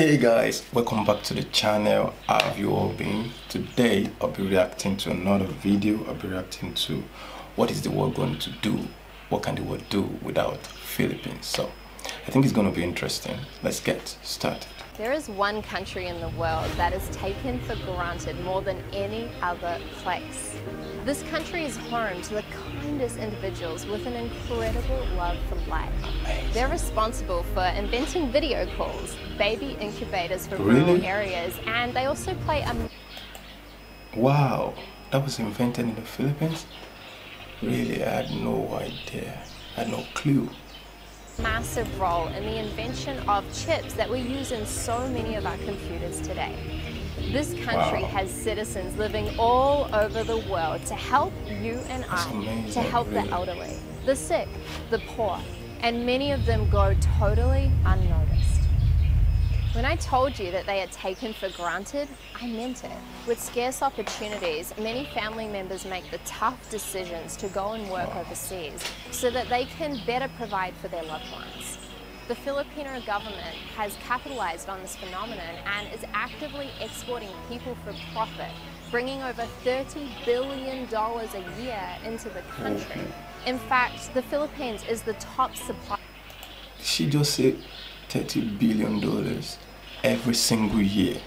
Hey guys, welcome back to the channel. How have you all been? Today I'll be reacting to another video. I'll be reacting to what is the world going to do? What can the world do without Philippines? So I think it's going to be interesting. Let's get started. There is one country in the world that is taken for granted more than any other place. This country is home to the kindest individuals with an incredible love for life. Amazing. They're responsible for inventing video calls, baby incubators for rural areas, and they also play a... Wow, that was invented in the Philippines? Really, I had no idea. I had no clue. Massive role in the invention of chips that we use in so many of our computers today. This country has citizens living all over the world to help you and to help the elderly, the sick, the poor, and many of them go totally unnoticed. When I told you that they are taken for granted, I meant it. With scarce opportunities, many family members make the tough decisions to go and work overseas so that they can better provide for their loved ones. The Filipino government has capitalized on this phenomenon and is actively exporting people for profit, bringing over $30 billion a year into the country. In fact, the Philippines is the top supplier. She just said $30 billion every single year.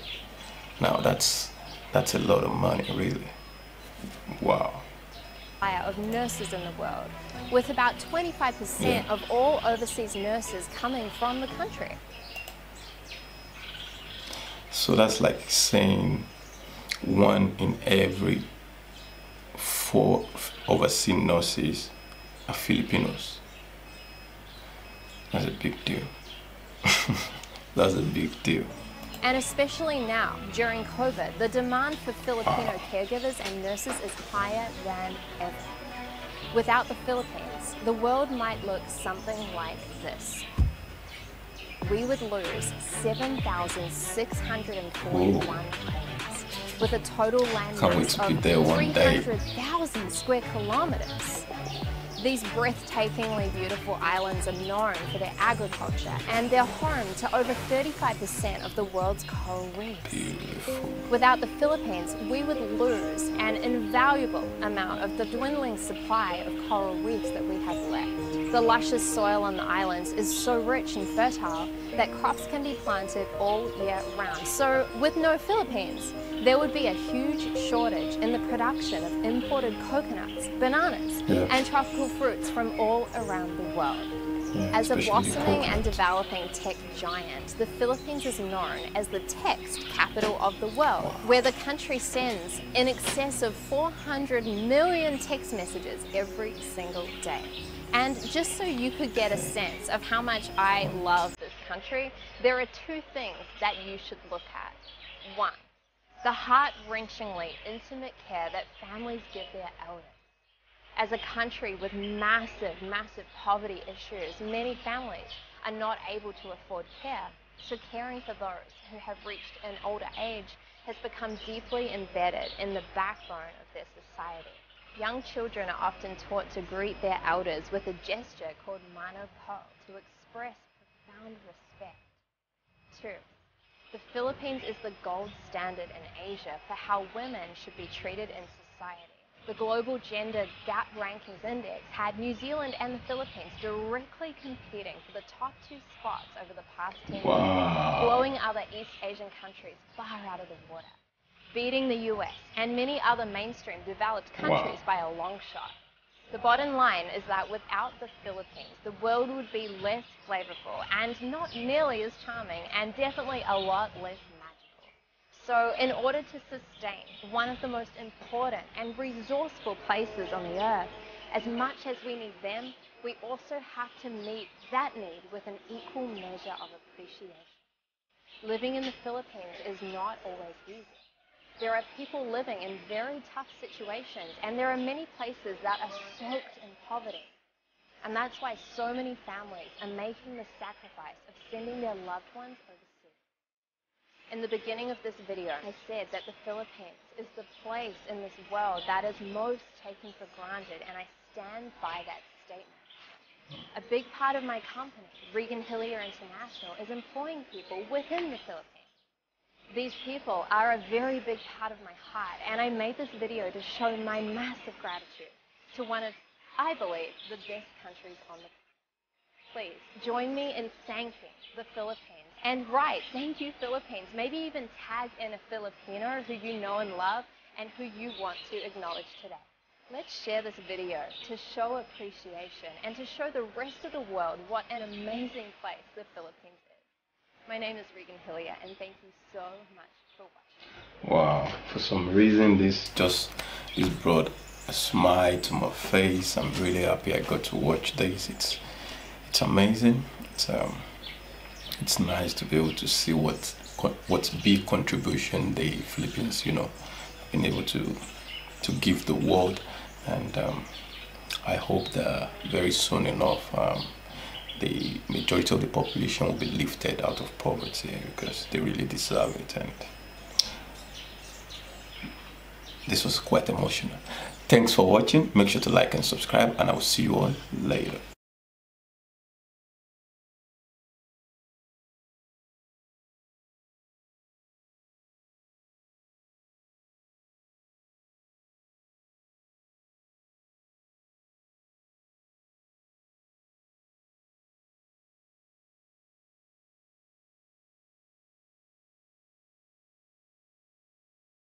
Now that's a lot of money, really. Wow. Of nurses in the world, with about 25% of all overseas nurses coming from the country. So that's like saying 1 in every 4 overseas nurses are Filipinos. That's a big deal. That's a big deal. And especially now, during COVID, the demand for Filipino caregivers and nurses is higher than ever. Without the Philippines, the world might look something like this. We would lose 7,641 islands, with a total land mass of 300,000 square kilometers. These breathtakingly beautiful islands are known for their agriculture, and they're home to over 35% of the world's coral reefs. Beautiful. Without the Philippines, we would lose an invaluable amount of the dwindling supply of coral reefs that we have left. The luscious soil on the islands is so rich and fertile that crops can be planted all year round. So with no Philippines, there would be a huge shortage in the production of imported coconuts, bananas, and tropical fruits from all around the world. As a blossoming and developing tech giant, the Philippines is known as the text capital of the world, where the country sends in excess of 400 million text messages every single day. And just so you could get a sense of how much I love this country, there are 2 things that you should look at. 1, the heart-wrenchingly intimate care that families give their elders. As a country with massive poverty issues, many families are not able to afford care, so caring for those who have reached an older age has become deeply embedded in the backbone of their society. Young children are often taught to greet their elders with a gesture called mano po to express profound respect. 2, the Philippines is the gold standard in Asia for how women should be treated in society. The Global Gender Gap Rankings Index had New Zealand and the Philippines directly competing for the top 2 spots over the past 10 years, blowing other East Asian countries far out of the water, beating the US and many other mainstream developed countries by a long shot. The bottom line is that without the Philippines, the world would be less flavorful and not nearly as charming, and definitely a lot less magical. So in order to sustain one of the most important and resourceful places on the earth, as much as we need them, we also have to meet that need with an equal measure of appreciation. Living in the Philippines is not always easy. There are people living in very tough situations, and there are many places that are soaked in poverty. And that's why so many families are making the sacrifice of sending their loved ones overseas. In the beginning of this video, I said that the Philippines is the place in this world that is most taken for granted, and I stand by that statement. A big part of my company, Regan Hillier International, is employing people within the Philippines. These people are a very big part of my heart, and I made this video to show my massive gratitude to one of, I believe, the best countries on the planet. Please join me in thanking the Philippines. And right, thank you Philippines. Maybe even tag in a Filipino who you know and love and who you want to acknowledge today. Let's share this video to show appreciation and to show the rest of the world what an amazing place the Philippines is. My name is Regan Hillier, and thank you so much for watching. Wow, for some reason this brought a smile to my face. I'm really happy I got to watch this. It's amazing. It's nice to be able to see what big contribution the Philippines, been able to give the world, and I hope that very soon enough the majority of the population will be lifted out of poverty, because they really deserve it. And this was quite emotional. Thanks for watching. Make sure to like and subscribe, and I will see you all later.